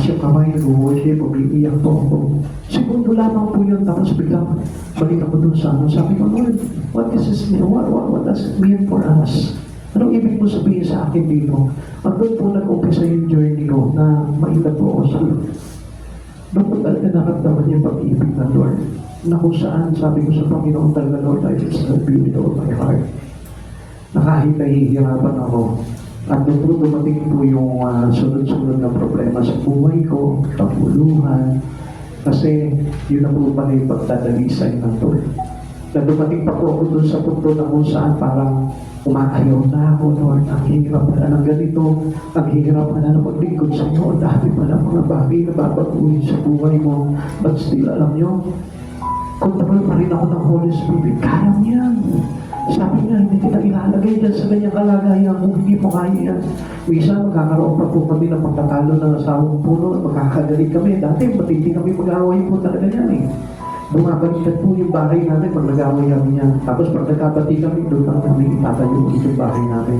tumataas yung kamay, nag-worship, umiiyak po ako. Segundo lamang po yun, tapos biglang balik ako dun sa ano. Sabi ko, Lord, what does this mean? What does it mean for us? Anong ibig mo sabihin sa akin dito? At doon po nag-umpisa yung journey ko na mailan po ako sa Lord. Doon po talaga naramdaman yung pag-ibig ng Lord. Na kung saan, sabi ko sa Panginoon talaga, Lord, I just love you with all my heart. Na kahit nahihirapan ako, at doon po dumating po yung sunod-sunod na problema sa buhay ko, pagpuluhan, kasi yun na po pala yung pagdadalisay ng Lord. Na dumating pa po ako doon sa punto na kung saan parang umaayaw na ako, Lord, ang hirap pala ng ganito, ang hirap pala na maglingkod sa iyo, dahil pala mga bagay na babaguhin sa buhay mo, but still, alam nyo, control pa rin ako ng Holy Spirit, kaya mo yan. Sabi nga, hindi kita ilalagay dyan sa ganyang kalagayan kung hindi mo kaya yan. Minsan, magkakaroon pa po kami ng pagtatalo ng asawang puno, magkakagaling kami. Dati, matindi kami mag-away po talaga yan eh. Bumabaliktad po yung bahay namin pag nag-away kami yan. Tapos pag nagkabati kami, doon lang kami itatayo ulit yung bahay namin.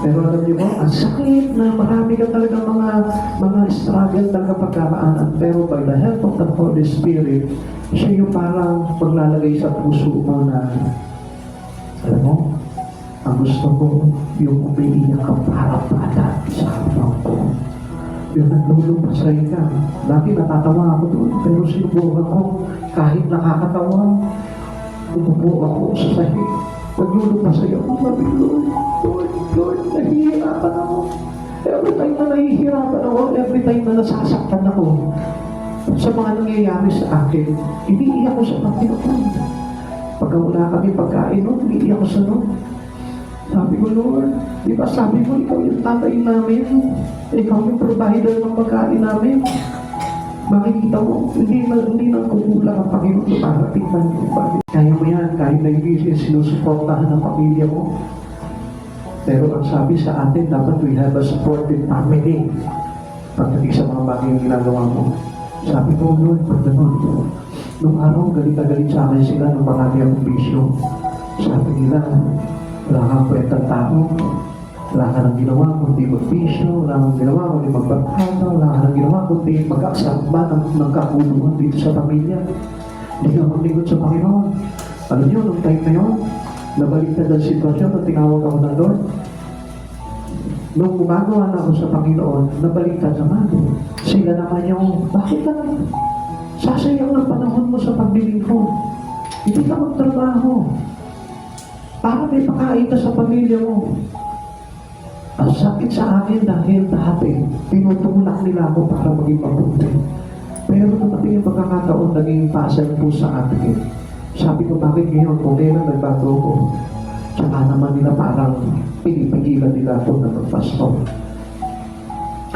Pero alam niyo ba, ang sakit na marami ka talaga mga struggle talaga pagkaraanan. Pero by the help of the Holy Spirit, siya yung parang paglalagay sa puso mo na alam mo, ang gusto ko, yung umiiyak ka para bata sa harapan ko. Yung naglulupasay ka. Dati natatawa ako doon, pero sinubukan ko, kahit nakakatawa, umupo ako sa sahig. Naglulupasay ako, sabi, Lord, nahihirapan ako. Every time na nahihirapan ako, every time na nasasaktan ako, sa mga nangyayari sa akin, iniiyak ko sa Panginoon. Pagka wala kami pagkain, umiiyak ko sa Lord. Sabi ko, Lord, di ba sabi mo, ikaw yung tatay namin, ikaw yung provider ng pagkain namin. Makikita mo, hindi nang kukulang ang Panginoon na parating na yung balik. Kaya mo yan, kahit na hindi sinusuportahan ng pamilya mo. Pero ang sabi sa atin, dapat we have a supportive family. Pagdating sa mga bagay yung ginagawa mo. Sabi ko, Lord, pag naman, nung araw, galit na galit sa akin sila ng marami akong bisyo. Sabi nila, wala kang kwentang tao, wala ka nang ginawa kundi magbisyo, wala kang ginawa kundi magbagkata, wala ka nang ginawa kundi mag-aksamba ng kakuluhan dito sa pamilya. Hindi ka maglingkod sa Panginoon. Alam niyo, nung time na yun, nabaliktad ang sitwasyon na tinawag ako ng Lord. Nung gumagawa na ako sa Panginoon, nabaliktad naman. Sila naman yung, bakit ka naman? Sasayang ng panahon mo sa paglilingkod. Hindi ka magtrabaho. Para may pakain ka sa pamilya mo. Ang sakit sa akin dahil dati, tinutulak nila ako para maging mabuti. Pero dumating yung pagkakataon, naging pasal po sa atin. Sabi ko, bakit ngayon? Kung kailan nagbago ko, tsaka naman nila parang pinipigilan nila ako na magpasto.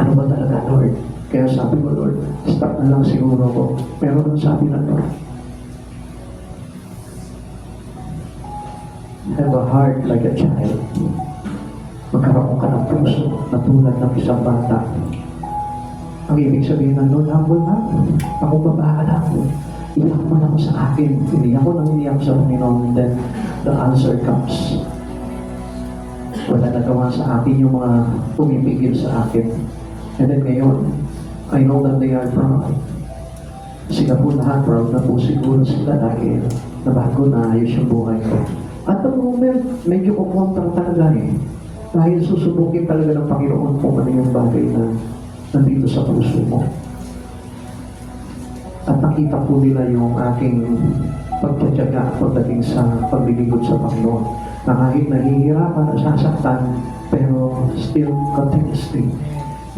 Ano ba talaga, Lord? Kaya sabi ko, Lord, start na lang siguro ko. Pero nung sabi na, Lord, have a heart like a child. Magkaroon ka ng puso na tulad ng isang bata. Ang ibig sabihin ng Lord, humble na. Ako babae lang. Iyak mo na ako sa akin. Iniyak ko nang iniyak sa Panginoon. And then, the answer comes. Wala nagawa sa akin yung mga pumipigil sa akin. And then ngayon, I know that they are proud. Sila po lahat, proud na po siguro sila dahil nabago na ayos yung buhay ko. At the moment, medyo kukontra talaga eh. Dahil susubukin talaga ng Panginoon kung ano yung bagay na nandito sa puso mo. At nakita po nila yung aking pagtsatsaga pagdating sa paglilingkod sa Panginoon. Na kahit nahihirapan, nasasaktan, pero still continuously.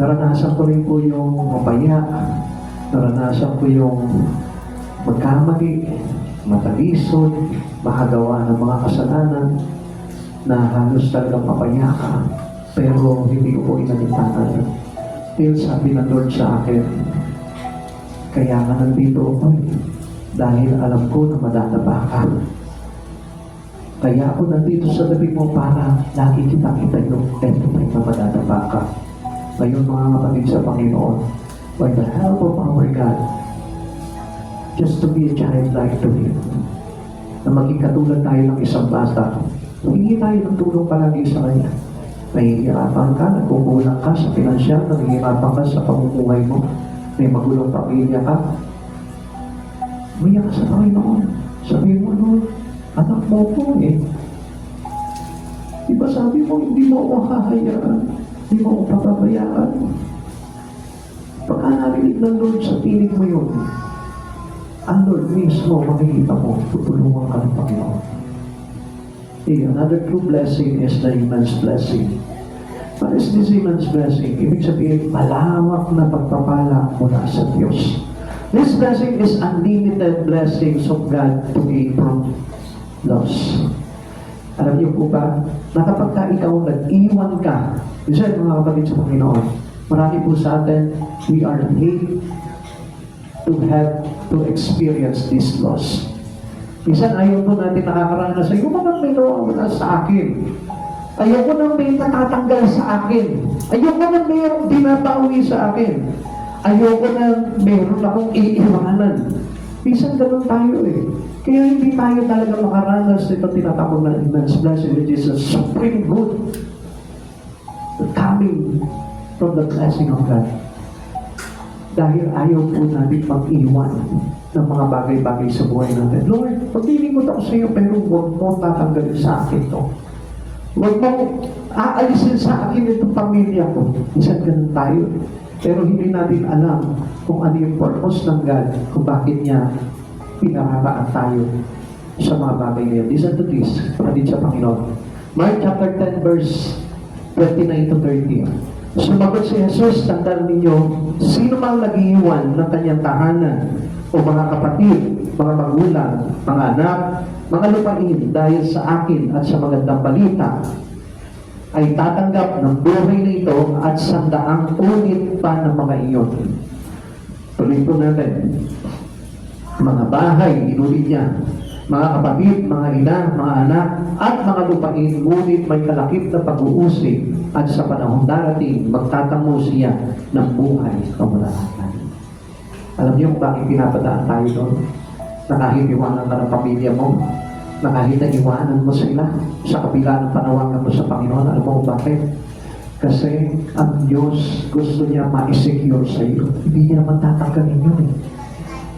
Naranasan ko rin po yung mapaya, naranasan ko yung magkamali, matalisod, makagawa ng mga kasalanan na halos talagang mapaya ka, pero hindi ko po inalintangan. Till sabi ng Lord sa akin, kaya nga nandito ako dahil alam ko na madadaba ka. Kaya ako nandito sa tabi mo para lagi kita yung every na madadaba ka. Ngayon mga kapatid sa Panginoon, by the help of our God, just to be a child-like to Him, na maging katulad tayo ng isang bata, hingi tayo ng tulong palagi sa Kanya. nahihirapan ka, nagkukulang ka sa pinansyal, nahihirapan ka sa pamumuhay mo, may magulong pamilya ka, umiyak ka sa Panginoon. Sabihin mo, Lord, anak mo ko eh. Diba sabi mo, hindi mo ako hahayaan, hindi mo ako papabayaan. Pagka narinig ng Lord sa tinig mo yun, ang Lord mismo, makikita mo, tutulungan ka ng Panginoon. Another true blessing is the immense blessing. What is this immense blessing? Ibig sabihin, malawak na pagpapala mula sa Diyos. This blessing is unlimited blessings of God to gain from loss. Alam niyo po ba, na kapag ka ikaw nag-iwan ka, isa mga kapatid sa Panginoon, marami po sa atin, we are hate to have to experience this loss. Minsan ayaw po natin nakakaranas sa yung mga may nawawala sa akin. Ayoko nang may natatanggal sa akin. Ayoko nang mayroong dinapawi sa akin. Ayoko nang mayroon akong iiwanan. Minsan ganun tayo eh. Kaya hindi tayo talaga makaranas ito tinatawag na immense blessing, which is a supreme good coming from the blessing of God. Dahil ayaw po natin mag-iwan ng mga bagay-bagay sa buhay natin. Lord, pagdiling ko ako sa iyo, pero huwag mo tatanggalin sa akin ito. Huwag mo aalisin sa akin itong pamilya ko. Minsan ganun tayo. Pero hindi natin alam kung ano yung purpose ng God, kung bakit niya pinararaan tayo sa mga bagay na yun. Listen to this, kapatid sa Panginoon. Mark chapter 10 verse 29 to 30. Sumagot si Jesus, tandaan ninyo, sino mang nag-iwan ng kanyang tahanan o mga kapatid, mga magulang, mga anak, mga lupain dahil sa akin at sa magandang balita, ay tatanggap ng buhay na ito at 100 ulit pa ng mga iyon. Tuloy po natin. Mga bahay, inulit niya. Mga kapatid, mga ina, mga anak, at mga lupain, ngunit may kalakip na pag-uusig at sa panahong darating, magtatamo siya ng buhay kamalakan. Alam niyo kung bakit pinapadaan tayo doon? Na kahit iwanan ka ng pamilya mo, na kahit iwanan mo sila sa kabila ng panawagan mo sa Panginoon, alam mo kung bakit? Kasi ang Diyos gusto niya ma-secure sa iyo. Hindi niya naman tatanggalin yun eh.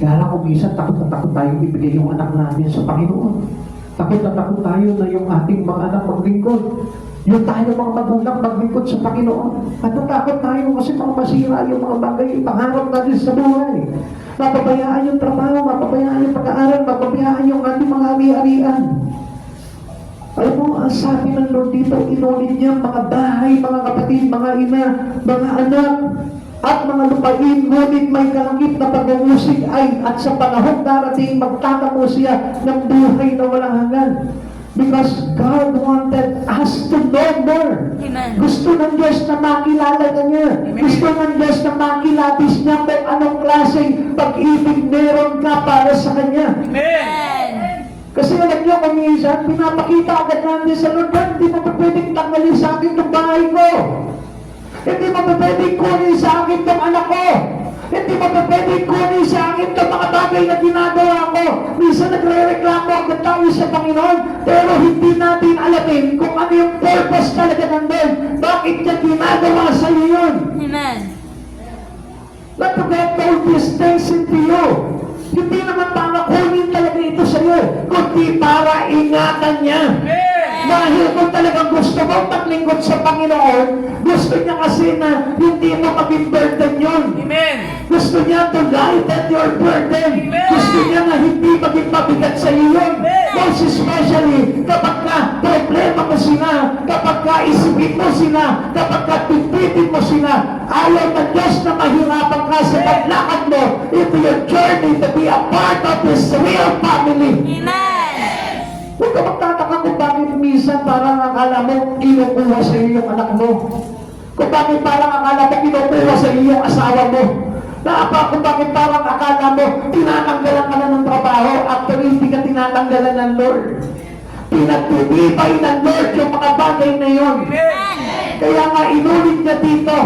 Kaya lang kung minsan takot na takot tayo ibigay yung anak natin sa Panginoon. Takot na takot tayo na yung ating mga anak maglingkod. Yung tayo mga magulang maglingkod sa Panginoon. At natakot tayo kasi mga masira yung mga bagay, pangarap natin sa buhay. Mapabayaan yung trabaho, mapabayaan yung pag-aaral, mapabayaan yung ating mga ari-arian. Alam mo, ang sabi ng Lord dito, inulit niya mga bahay, mga kapatid, mga ina, mga anak, at mga lupain, ngunit may kalakip na pag-uusig ay at sa panahon darating magtatamo siya ng buhay na walang hanggan. Because God wanted us to know more. Amen. Gusto ng Diyos na makilala ka niya. Amen. Gusto ng Diyos na makilatis niya kung anong klaseng pag-ibig meron ka para sa Kanya. Amen. Kasi alam niyo kung minsan, pinapakita agad natin sa Lord, hindi mo pa pwedeng tanggalin sa akin itong bahay ko. Hindi mo pa pwedeng kunin sa akin itong anak ko. Hindi mo pa pwedeng kunin sa akin itong mga bagay na ginagawa ko. Minsan nagre-reklamo agad tayo sa Panginoon, pero hindi natin alamin kung ano yung purpose talaga ng Lord. Bakit niya ginagawa sa iyo yun? Amen. Not to get all these things into you. Hindi naman para kunin talaga ito sa iyo, kundi para ingatan niya. Dahil kung talagang gusto mo maglingkod sa Panginoon, gusto niya kasi na hindi mo maging burden yun. Amen. Gusto niya to lighten your burden. Amen. Gusto niya na hindi maging mabigat sa iyo yun. Amen. Most especially kapag ka problema mo sila, kapag ka isipin mo sila, kapag ka pipitin mo sila, ayaw ng Diyos na mahirapan ka sa paglakad mo into your journey to be a part of this real family. Amen. Huwag ka magtataka kung bakit minsan parang akala mo kinukuha sa iyo yung anak mo. Kung bakit parang akala mo kinukuha sa iyo yung asawa mo. Kung bakit parang akala mo tinatanggalan ka na ng trabaho after hindi ka tinatanggalan ng Lord. Pinagtitibay ng Lord yung mga bagay na yun. Kaya nga inulit niya dito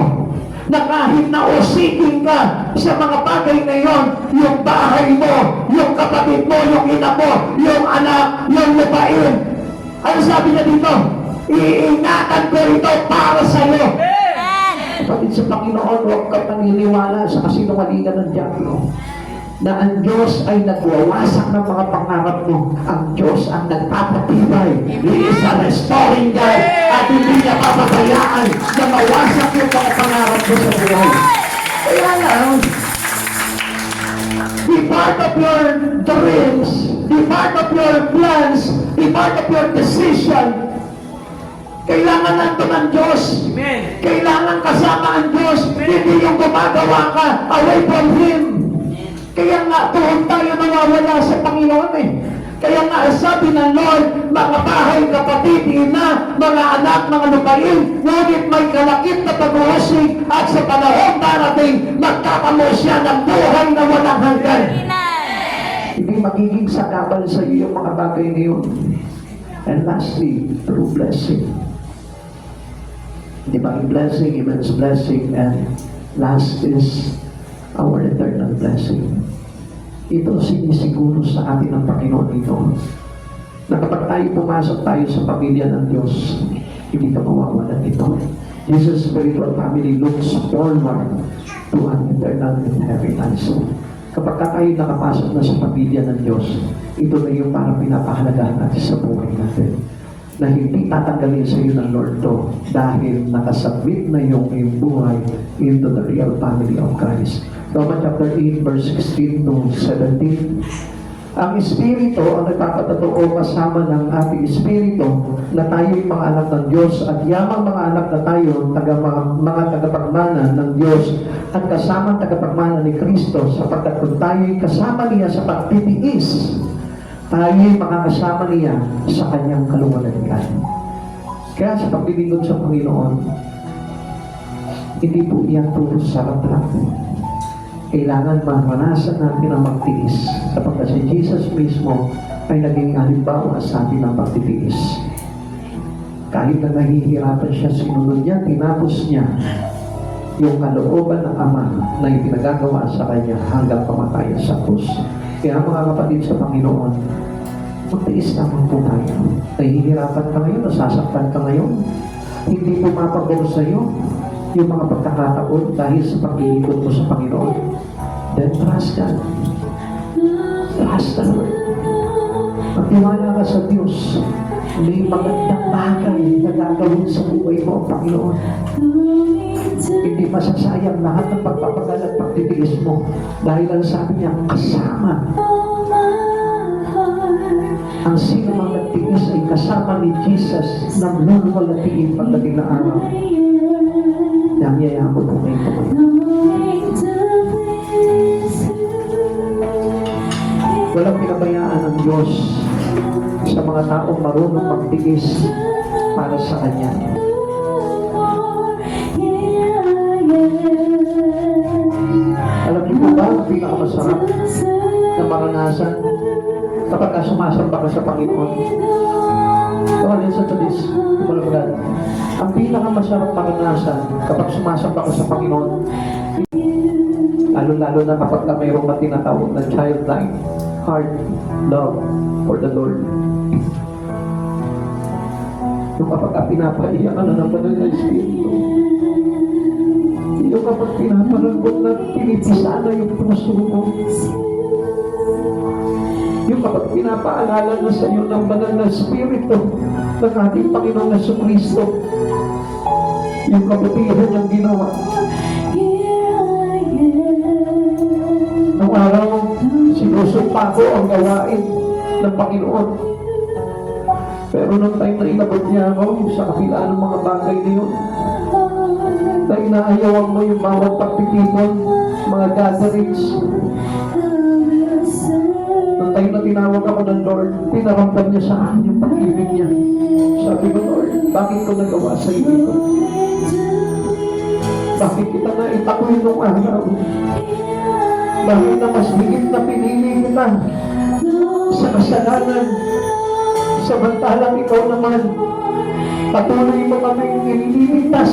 na kahit na usikin ka sa mga bagay na yon, yung bahay mo, yung kapatid mo, yung ina mo, yung anak, yung lupain. Ano sabi niya dito? Iingatan ko ito para sa iyo. Kapatid sa Panginoon, huwag ka paniniwala sa kasinungalingan ng diablo na ang Diyos ay nagwawasak ng mga pangarap mo. Ang Diyos ang nagpapatibay. He is a restoring God at hindi niya papabayaan na mawasak yung mga pangarap mo sa buhay. Kaya lang, be part of your dreams, be part of your plans, be part of your decision. Kailangan nandun ang Diyos. Amen. Kailangan kasama ang Diyos. Hindi yung gumagawa ka away from Him. Kaya nga, doon tayo nawawala sa Panginoon eh. Kaya nga, sabi ng Lord, mga bahay, kapatid, ina, mga anak, mga lupain, ngunit may kalakip na pag-uusig at sa panahon darating, magkakamo siya ng buhay na walang hanggan. Hindi magiging sakabal sa iyo yung mga bagay na yun. And lastly, true blessing. Divine blessing, immense blessing, and last is our eternal blessing. Ito sinisiguro sa atin ng Panginoon ito. Na kapag tayo pumasok tayo sa pamilya ng Diyos, hindi ka mawawalan ito. Jesus' spiritual family looks forward to an eternal inheritance. Kapag tayo nakapasok na sa pamilya ng Diyos, ito na yung parang pinapahalagahan natin sa buhay natin. Na hindi tatanggalin sa iyo ng Lord to dahil nakasubmit na yung iyong buhay into the real family of Christ. Romans chapter 8 verse 16 to 17. Ang Espiritu ang nagpapatotoo kasama ng ating Espiritu na tayo'y mga anak ng Diyos at yamang mga anak na tayo, mga tagapagmana ng Diyos at kasama tagapagmana ni Kristo sapagkat kung tayo'y kasama niya sa pagtitiis, tayo'y makakasama niya sa kanyang kaluwalhatian. Kaya sa paglilingkod sa Panginoon, hindi po iyan puro sarap lang. Kailangan maranasan natin ang magtiis sapagkat si Jesus mismo ay naging halimbawa sa atin ng pagtitiis. Kahit na nahihirapan siya, sinunod niya, tinapos niya yung kalooban ng Ama na ipinagagawa sa kanya hanggang kamatayan sa krus. Kaya mga kapatid sa Panginoon, magtiis naman po tayo. Nahihirapan ka ngayon, nasasaktan ka ngayon. Hindi pumapagod sa iyo yung mga pagkakataon dahil sa paglilingkod mo sa Panginoon. Then trust God. Trust the Lord. Magtiwala ka sa Diyos. May magandang bagay na gagawin sa buhay mo, Panginoon. Hindi masasayang lahat ng pagpapagal at pagtitiis mo dahil ang sabi niya, kasama. Ang sino mang nagtiis ay kasama ni Jesus ng luluwalhatiin pagdating na araw. Namiyaya ko po ngayon po. Walang pinabayaan ng Diyos sa mga taong marunong magtiis para sa Kanya. Alam niyo po ba ang pinakamasarap na maranasan kapag sumasamba ka sa Panginoon? Come on, listen to this. Ang pinakamasarap maranasan kapag sumasamba ka sa Panginoon, lalo-lalo na kapag mayroong matinatawag na childlike heart love for the Lord. Yung kapag pinapaiyak ka na ng banal na Espiritu, yung kapag pinapalambot na pinipisa na yung puso mo, yung kapag pinapaalala na sa iyo ng banal na Espiritu ng ating Panginoong Jesucristo, yung kabutihan niyang ginawa. Nung araw, sinusumpa ko ang gawain ng Panginoon. Pero nung time na inabot niya ako sa kapilaan ng mga bagay na yun, na inaayawan mo yung bawat pagtitipon, mga gatherings. Nung time na tinawag ako ng Lord, pinaramdam niya sa akin yung pag-ibig niya. Sabi ko, Lord, bakit ko nagawa sa iyo ito? Bakit kita na itakoy nung araw? Bakit na mas higit na pinili kita sa kasalanan? Samantalang ikaw naman, patuloy mo kaming ililigtas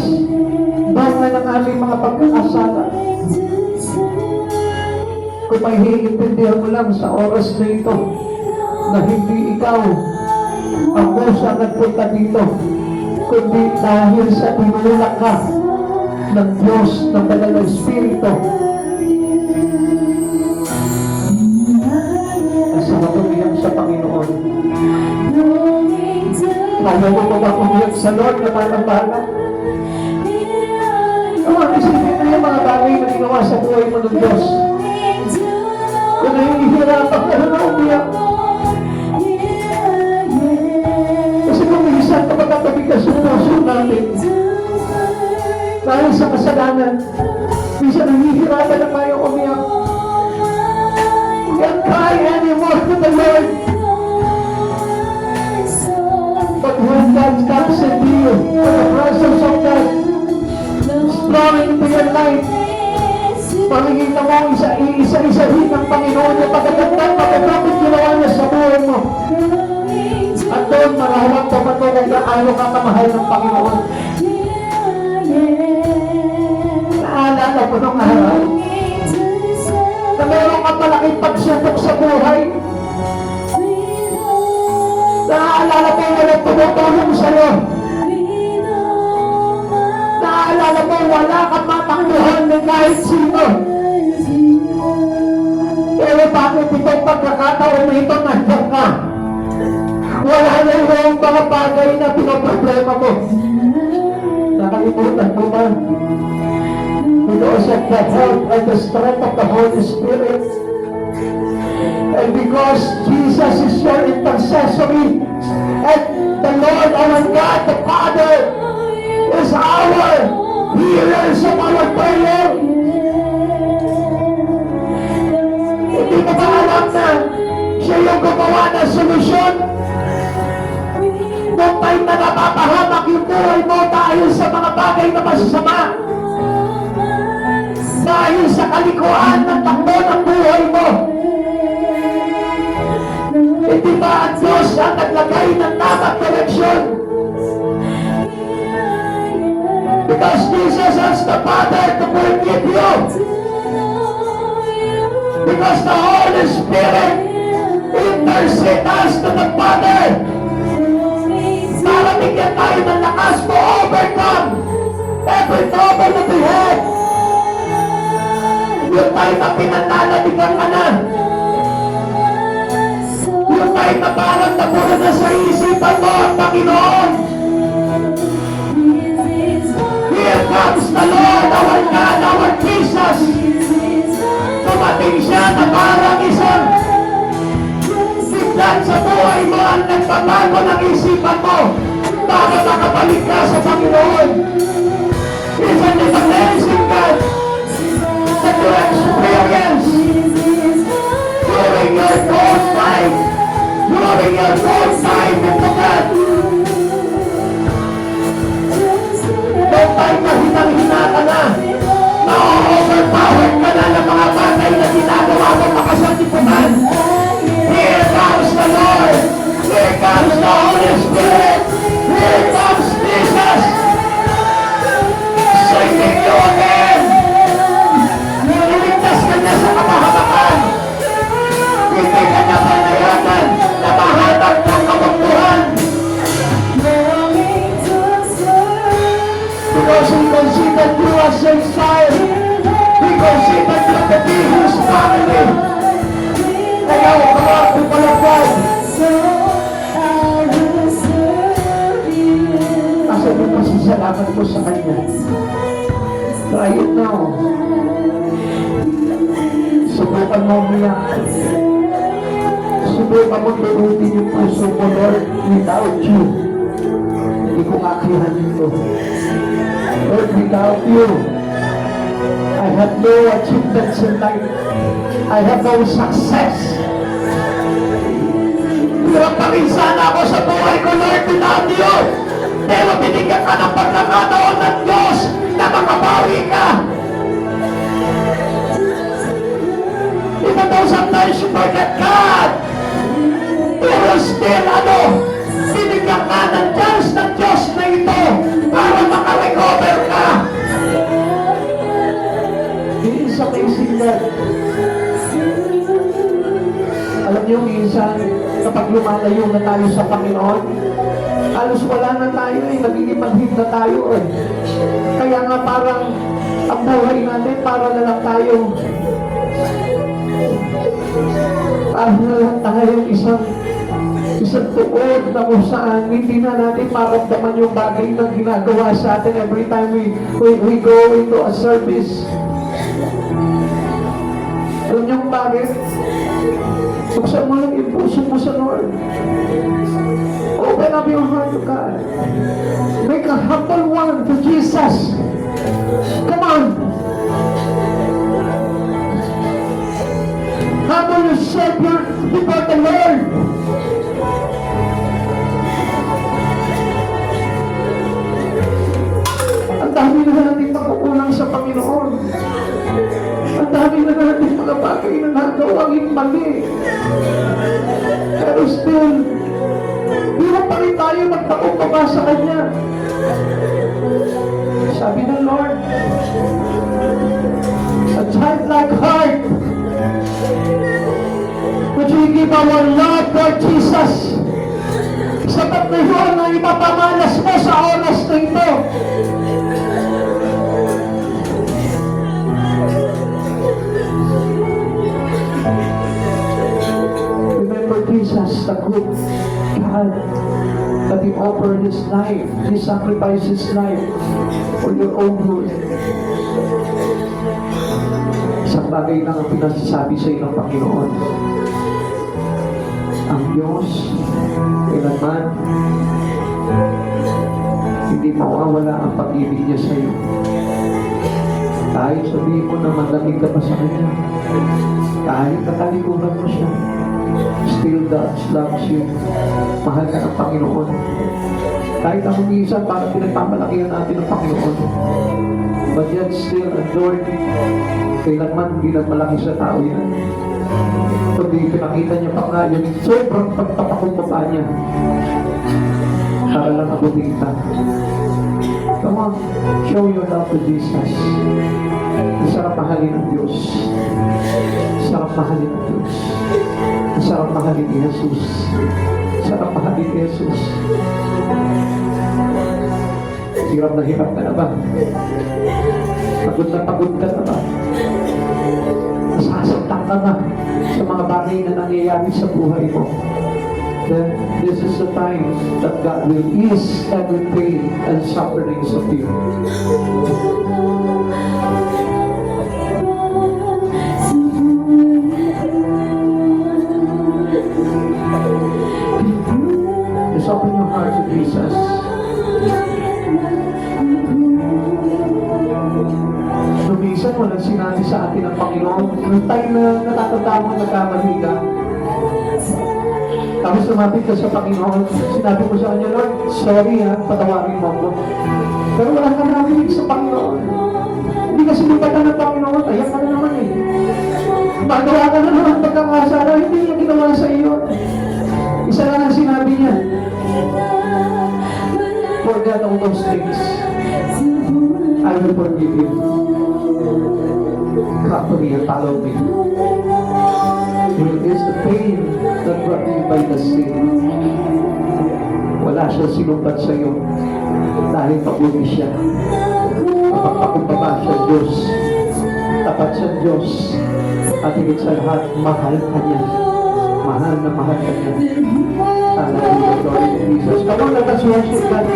dahil ng aming mga pagkakasala. Kung may hiintindihan mo lang sa oras na ito, na hindi ikaw ang kusa nagpunta dito, kundi dahil sa tinulak ka ng Diyos, ng Banal na Espiritu. Ang sarap umiyak sa Panginoon. Kaya mo ba umiyak sa Lord na manang-bala? Isipin mo yung mga bagay na ginawa sa buhay mo ng Diyos. Kung nahihirapan ka na umiyak. Kasi kung minsan kapag katabi ka sa puso natin, dahil sa kasalanan, minsan nahihirapan na tayo umiyak. You can't cry anymore to the Lord. But when God comes into you, when the presence of God is flowing into your life, makikita mo isa-isahin ng Panginoon na pagkakapit ginawa niya sa buhay mo. At doon marawag ka patunay na ayaw ka kamahal ng Panginoon. Naalala ko nung araw na meron ka malaking pagsubok sa buhay. Naaalala mo walang tumutulong sa'yo. Naaalala mo wala kang matakbuhan ng kahit sino. Pero bakit itong pagkakataon na ito nandiyan ka? Wala na yung mga bagay na pinaproblema mo. Nakalimutan mo ba? Because of the help and the strength of the Holy Spirit, and because Jesus is your intercessory, and the Lord our God, the Father, is our hearers of our prayer. Hindi mo ba alam na siya yung gumawa ng solusyon? Noong time na napapahamak yung buhay mo dahil sa mga bagay na masasama, dahil sa kalikuan ng takbo ng buhay mo, hindi ba ang Diyos ang naglagay ng tamang direksyon? Because Jesus has the Father to forgive you. Because the Holy Spirit intercedes us to the Father. Para bigyan tayo ng lakas to overcome every trouble that we have. Yung tayo na pinanlalaligan ka na. Yung tayo na parang napura na sa isipan mo ang Panginoon. Here comes the Lord, our God, our Jesus. Dumating siya na parang isang biglan sa buhay mo ang nagbabago ng isipan mo para makabalik ka sa Panginoon. Isn't it amazing, God, that you experience during your cold time, during your cold time into God? Noong time na hinang-hina ka na, na-overpowered ka na ng mga bagay na ginagawa mo makasantipunan. Here comes the Lord. Here comes the Holy Spirit. Here comes Jesus. Saving you again. Niligtas ka niya sa kapahamakan. Hindi ka na panayagan na mahatag ng kabuntuhan. Because He considered you as a child. He considered you to be His family. Kaya huwag ko palagay. Kasi may pasisalamat ko sa Kanya. Try it now. Subukan mo umiyak. Subukan mo turutin yung puso mo, Lord, without you. Hindi ko makihan ito. Lord, without you, I have no achievements in life. I have no success. Hirap pa rin sana ako sa buhay ko, Lord, without you. Pero binigyan ka ng pagkakataon ng Diyos na makabawi ka. Even though sometimes you forget God, pero still, binigyan ka ng chance ng Diyos na ito para makarecover ka. It is amazing that alam niyo minsan kapag lumalayo na tayo sa Panginoon, Halos wala na tayo eh. Nagiging manhid na tayo eh. Kaya nga parang ang buhay natin, para na lang tayo. Para na lang tayo isang tuod na kung saan hindi na natin maramdaman yung bagay na ginagawa sa atin every time we go into a service. Alam niyo kung bakit? Buksan mo lang yung puso mo sa Lord. Open up your heart to God. Make a humble one to Jesus. Come on. Humble yourself before the Lord. Ang dami na natin pagkukulang sa Panginoon. Ang dami na natin mga bagay na nagawang mali. Pero still, di na pa rin tayo magtakumpaba sa Kanya. Sabi ng Lord, a childlike heart, would you give our love for Jesus? Sapat na yun na ipapamalas mo sa oras na ito. Remember Jesus, the good God, that He offered His life, He sacrificed His life for your own good. Isang bagay lang ang pinasasabi sa iyo ng Panginoon. Ang Diyos, kailanman, hindi mawawala ang pag-ibig niya sa iyo. Kahit sabihin mo na malamig ka pa sa Kanya, kahit katalikuran mo siya, still God loves you. Mahal ka ng Panginoon. Kahit ang minsan para pinagpapalakihan natin ng Panginoon, but yet still adored, kailanman hindi nagmalaki sa tao yan. Kundi pinakita niya pa nga yung sobrang pagpapakumbaba niya para lang abutin ka. Come on, show your love to Jesus. Masarap mahalin ng Diyos. Masarap mahalin ng Diyos. Masarap mahalin ni Jesus. Masarap mahalin ni Jesus. Hirap ka na ba? Pagod ka na ba? Nasasaktan ka na sa mga bagay na nangyayari sa buhay mo. Then this is the time that God will ease every pain and sufferings of you. Just open your heart to Jesus. Minsan walang sinabi sa atin ng Panginoon. Yung time na natatanda mo nagkamali ka, tapos lumapit ka sa Panginoon, sinabi mo sa Kanya, Lord, sorry ha, patawarin mo ako. Pero wala ka narinig sa Panginoon. Hindi kasi lupatan ng Panginoon, ayak ka na naman eh. Magawa ka na naman pagkakasala, hindi niya ginawa sa iyo. Isa lang ang sinabi niya, forget all those things. I will forgive you. Come to me and follow me. It is the pain that brought you by the sin. Wala siyang sinumbat sa iyo dahil mabuti siya. Mapagpakumbaba siya Diyos. Tapat siya Diyos. At higit sa lahat, mahal ka niya. Mahal na mahal ka niya. Hallelujah, glory to Jesus. Come on, let us worship God.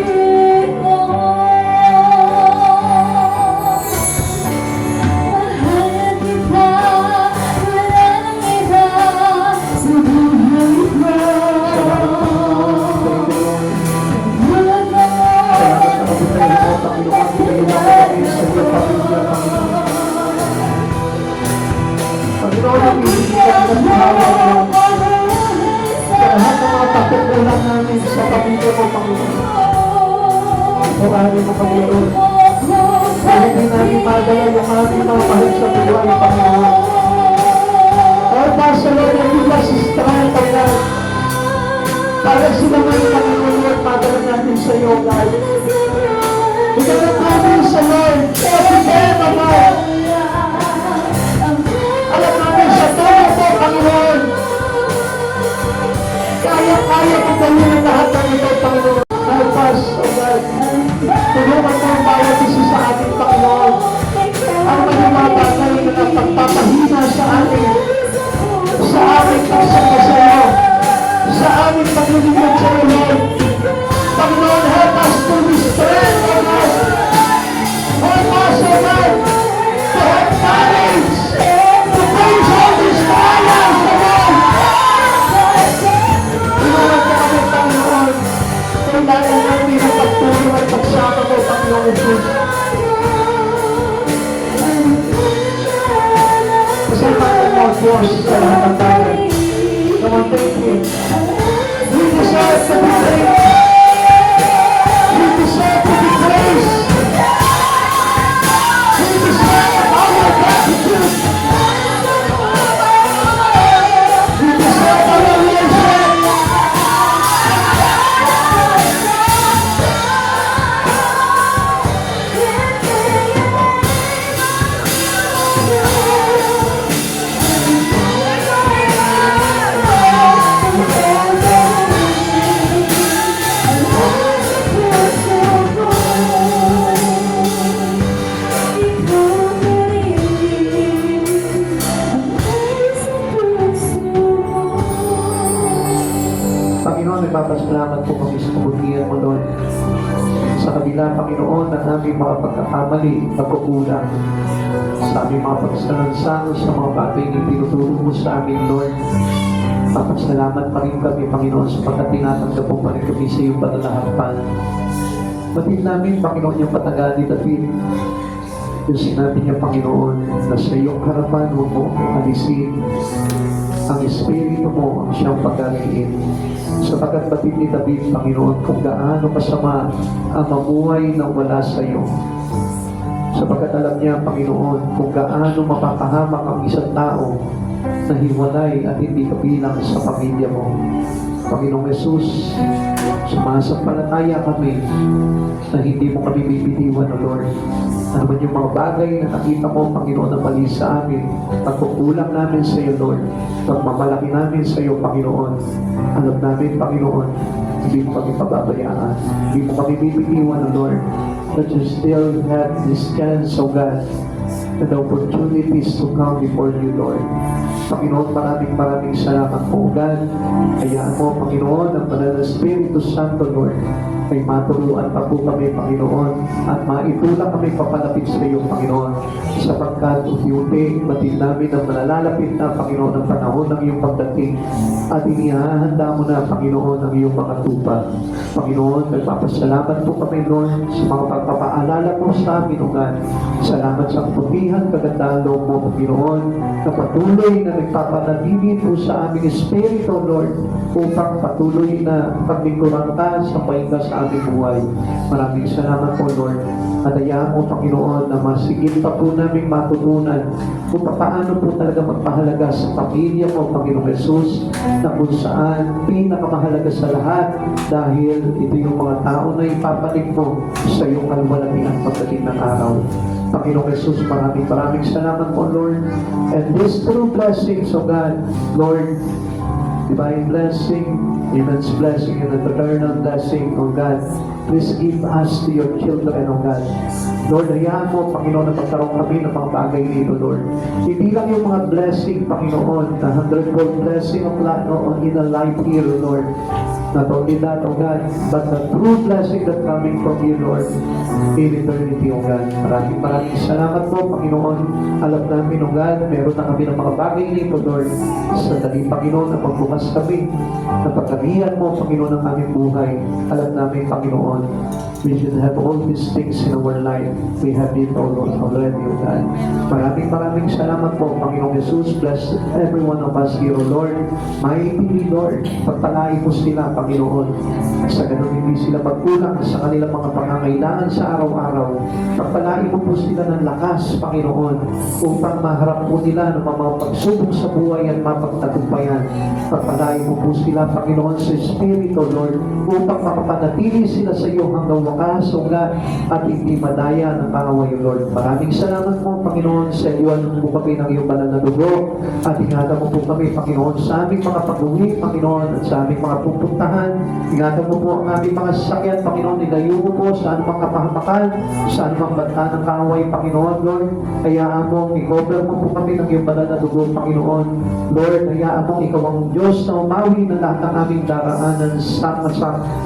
Panginoon, ang ibigay ng hawa mo sa lahat ng mga pagkukulang namin sa pamilya mo, Panginoon. Pagkukulang mo, Panginoon. Kahit hindi namin madala yung aming mga mahal sa buhay, Panginoon. Help us, Lord, and give us strength, Panginoon. Para sila man, Panginoon, at madala natin sa iyo, God. Bigyan ng namin sa Lord. Kasi kaya naman. Alam namin sa tulong mo, Panginoon. Kaya mo gawin ang lahat ng ito, Panginoon. sa amin, sa aming pagsama sa iyo, sa aming paglilingkod sa iyo, Lord. Panginoon, help us to be strength, O God. Help us, O God, to have courage, to face all these trials, O God. Inuwan ka kami, Panginoon. Kailangan namin ang pagtulong at pagsama mo, Panginoon Jesus. Pasalamat mo, Diyos, sa lahat ng bagay. Come on, thank you. We deserve to be praised. We deserve to be praised. We deserve our gratitude. We deserve our worship. Panginoon, nagpapasalamat po kami sa kabutihan mo, Lord. Sa kabila, Panginoon, ng aming mga pagkakamali, pagkukulang, sa aming mga pagsalansango, sa mga bagay na tinuturo mo sa amin, Lord. Papasalamat pa rin kami, Panginoon, sapagkat tinatanggap po pa rin kami sa iyong patalahakpan. Batid namin, Panginoon, yung patagalid at yung sinabi niya, Panginoon, na sa iyong harapan mo mo alisin ang Espiritu mo ang siyang pagkaliin. Sapagkat batid ni David, Panginoon, kung gaano kasama ang mamuhay na wala sa iyo. Sapagkat alam niya, Panginoon, kung gaano mapapahamak ang isang tao na hiwalay at hindi kabilang sa pamilya mo. Panginoong Jesus, sumasampalataya kami na hindi mo kami bibitiwan, O Lord. Ano man yung mga bagay na nakita mo, Panginoon, na mali sa amin, pagkukulang namin sa iyo, Lord, pagmamalaki namin sa iyo, Panginoon, alam namin, Panginoon, hindi mo kami pababayaan, hindi mo kami bibitiwan, O Lord, that you still have this chance, O God, and the opportunities to come before you, Lord. Panginoon, maraming salamat po, God. Hayaan mo, Panginoon, ang banal na Espiritu Santo, Lord, ay maturuan pa po kami, Panginoon, at maitulak kami papalapit sa iyo, Panginoon, sapagkat unti-unti batid namin ang malalalapit na, Panginoon, ang panahon ng iyong pagdating at inihahanda mo na, Panginoon, ang iyong mga tupa. Panginoon, nagpapasalamat po kami, Lord, sa mga pagpapaalala mo sa amin, O God. Salamat sa kaputihan, kagandahan loob mo, Panginoon, na patuloy na nagpapanatili po sa aming Espiritu, Lord, upang patuloy na paglingkuran ka sa pahinga sa aming buhay. Maraming salamat po, Lord. At hayaan mo, Panginoon, na masigit pa po namin matutunan kung paano po talaga magpahalaga sa pamilya mo, Panginoong Jesus, na kung saan pinakamahalaga sa lahat dahil ito yung mga tao na ipapanig mo sa iyong kalwalatian pagdating ng araw. Panginoong Jesus, maraming salamat po, Lord. And these true blessings, O God, Lord, divine blessing, immense blessing, and eternal blessing, O God, please give us to your children, O God. Lord, hayaan mo, Panginoon, na pagkaroon kami ng mga bagay dito, Lord. Hindi lang yung mga blessing, Panginoon, the 100-fold blessing of in a life here, Lord. Not only that, O God, but the true blessing that coming from you, Lord, in eternity, O God. Maraming salamat po, Panginoon. Alam namin, O God, meron na kami ng mga bagay dito, Lord. Sa dali, Panginoon, na pagbukas kami, na pagkamihan mo, Panginoon, ng aming buhay. Alam namin, Panginoon, we should have all these things in our life. We have it all already, O God. Maraming salamat po, Panginoong Jesus. Bless every one of us here, O Lord. Mighty Lord, pagpalain mo sila, Panginoon. Sa ganun hindi sila magkulang sa kanilang mga pangangailangan sa araw-araw. Pagpalain mo po sila ng lakas, Panginoon, upang maharap po nila ng mga pagsubok sa buhay at mapagtagumpayan. Pagpalain mo po sila, Panginoon, sa Espiritu, Lord, upang makapanatili sila sa sa iyo hanggang wakas, O God, at hindi madaya ng kaaway, O Lord. Maraming salamat po, Panginoon, sa iyo mo kami ng iyong banal na dugo, at ingatan mo po kami, Panginoon, sa aming mga pag-uwi, Panginoon, at sa aming mga pupuntahan. Ingatan mo po ang aming mga sasakyan, Panginoon, nilayo mo po sa anumang kapahamakan, sa anumang banta ng kaaway, Panginoon, Lord. Hayaan mo, i-cover mo po kami ng iyong banal na dugo, Panginoon. Lord, hayaan mo, ikaw ang Diyos na umawi ng lahat ng aming daraanan.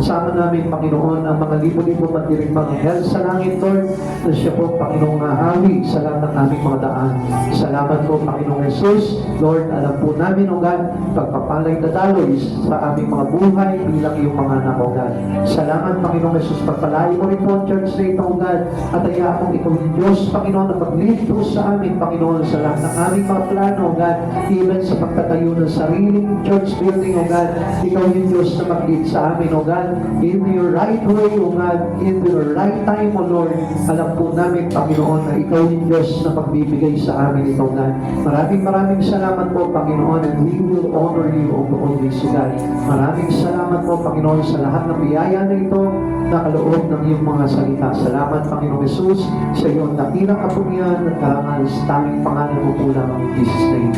Sama namin, Panginoon, ang mga libo-libo matiring mga hell sa langit, Lord, na siya po, Panginoong hahawi sa lahat ng aming mga daan. Salamat po, Panginoong Jesus. Lord, alam po namin, O God, pagpapalay na daloy sa aming mga buhay bilang iyong mga anak, O God. Salamat, Panginoong Jesus. Pagpalain mo rin po ang church na ito, O God, at hayaan mong ikaw yung Diyos, Panginoon, na mag-lead po sa amin, Panginoon, sa lahat ng aming mga plano, O God, even sa pagtatayo ng sariling church building, O God. Ikaw yung Diyos na mag-lead sa amin, O God, in your right way, O God, in your right time, O Lord. Alam po namin, Panginoon, na ikaw yung Diyos na magbibigay sa amin ito, God. Maraming salamat po, Panginoon, and we will honor you always, O God. Maraming salamat po, Panginoon, sa lahat ng biyaya na ito na kaloob ng iyong mga salita. Salamat, Panginoong Jesus, sa iyong dakilang kapulian at karangal sa tanging pangalan mo po lamang in Jesus' name.